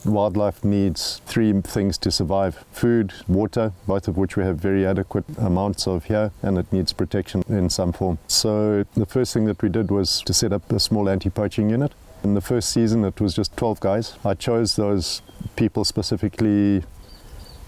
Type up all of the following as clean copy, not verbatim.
wildlife needs three things to survive: food, water, both of which we have very adequate amounts of here, and it needs protection in some form. So the first thing that we did was to set up a small anti-poaching unit. In the first season it was just 12 guys. I chose those people specifically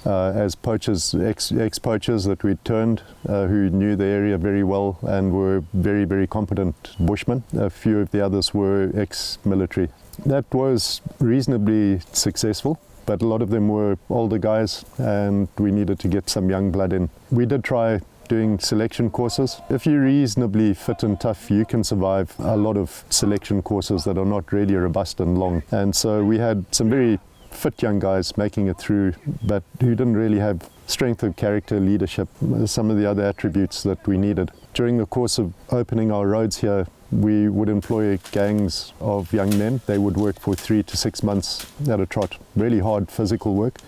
as poachers, ex-poachers that we'd turned, who knew the area very well and were very, very competent bushmen. A few of the others were ex-military. That was reasonably successful, but a lot of them were older guys and we needed to get some young blood in. We did try doing selection courses. If you're reasonably fit and tough, you can survive a lot of selection courses that are not really robust and long. And so we had some very fit young guys making it through, but who didn't really have strength of character, leadership, some of the other attributes that we needed. During the course of opening our roads here, we would employ gangs of young men. They would work for 3 to 6 months at a trot, really hard physical work.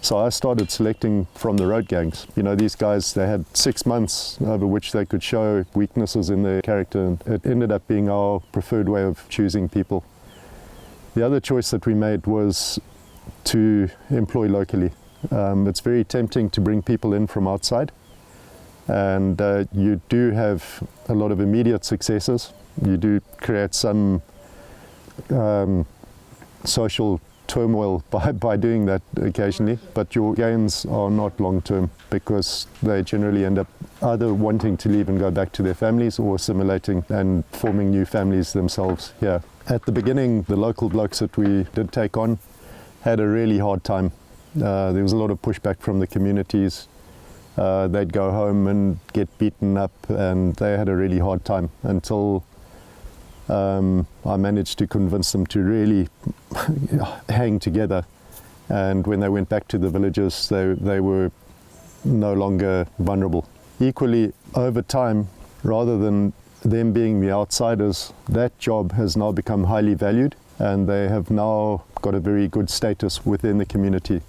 So I started selecting from the road gangs. You know, these guys, they had 6 months over which they could show weaknesses in their character, and it ended up being our preferred way of choosing people. The other choice that we made was to employ locally. It's very tempting to bring people in from outside, and you do have a lot of immediate successes. You do create some social turmoil by doing that occasionally, but your gains are not long term, because they generally end up either wanting to leave and go back to their families or assimilating and forming new families themselves here. At the beginning, the local blokes that we did take on had a really hard time. There was a lot of pushback from the communities. They'd go home and get beaten up, and they had a really hard time until I managed to convince them to really hang together. And when they went back to the villages, they were no longer vulnerable. Equally, over time, rather than them being the outsiders, that job has now become highly valued, and they have now got a very good status within the community.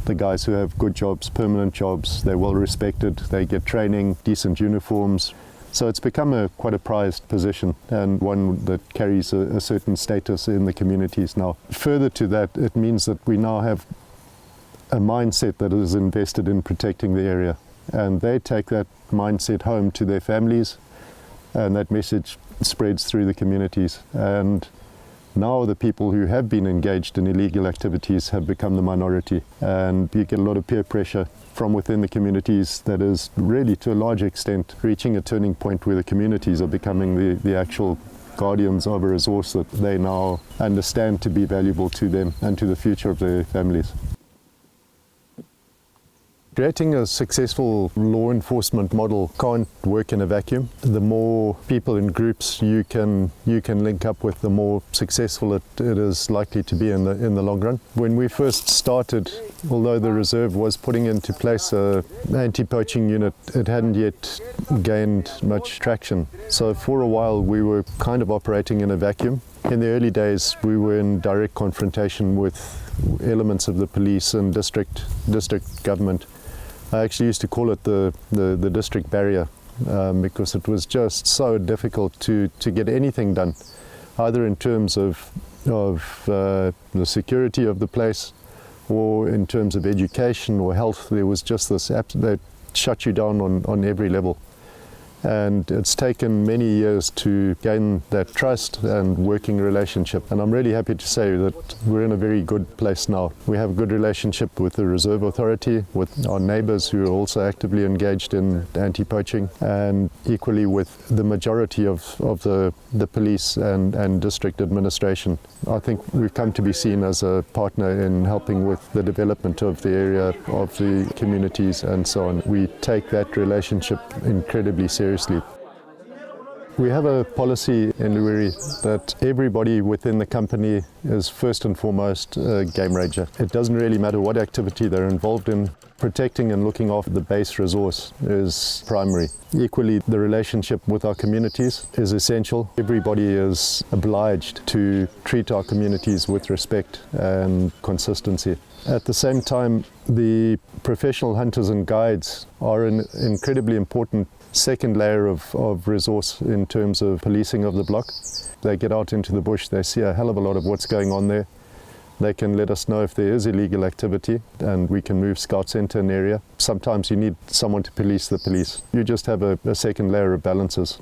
The guys who have good jobs, permanent jobs, they're well respected, they get training, decent uniforms. So it's become quite a prized position, and one that carries a certain status in the communities now. Further to that, it means that we now have a mindset that is invested in protecting the area, and they take that mindset home to their families, and that message spreads through the communities. And now the people who have been engaged in illegal activities have become the minority, and you get a lot of peer pressure from within the communities that is really, to a large extent, reaching a turning point where the communities are becoming the actual guardians of a resource that they now understand to be valuable to them and to the future of their families. Creating a successful law enforcement model can't work in a vacuum. The more people in groups you can link up with, the more successful it is likely to be in the long run. When we first started, although the reserve was putting into place an anti-poaching unit, it hadn't yet gained much traction. So for a while we were kind of operating in a vacuum. In the early days we were in direct confrontation with elements of the police and district government. I actually used to call it the district barrier, because it was just so difficult to get anything done, either in terms of the security of the place or in terms of education or health. There was just this, they shut you down on every level. And it's taken many years to gain that trust and working relationship. And I'm really happy to say that we're in a very good place now. We have a good relationship with the Reserve Authority, with our neighbours who are also actively engaged in anti-poaching, and equally with the majority of the police and district administration. I think we've come to be seen as a partner in helping with the development of the area, of the communities and so on. We take that relationship incredibly seriously. We have a policy in LUWIRE that everybody within the company is first and foremost a game ranger. It doesn't really matter what activity they're involved in. Protecting and looking after the base resource is primary. Equally, the relationship with our communities is essential. Everybody is obliged to treat our communities with respect and consistency. At the same time, the professional hunters and guides are an incredibly important second layer of resource in terms of policing of the block. They get out into the bush, they see a hell of a lot of what's going on there. They can let us know if there is illegal activity and we can move scouts into an area. Sometimes you need someone to police the police. You just have a second layer of balances.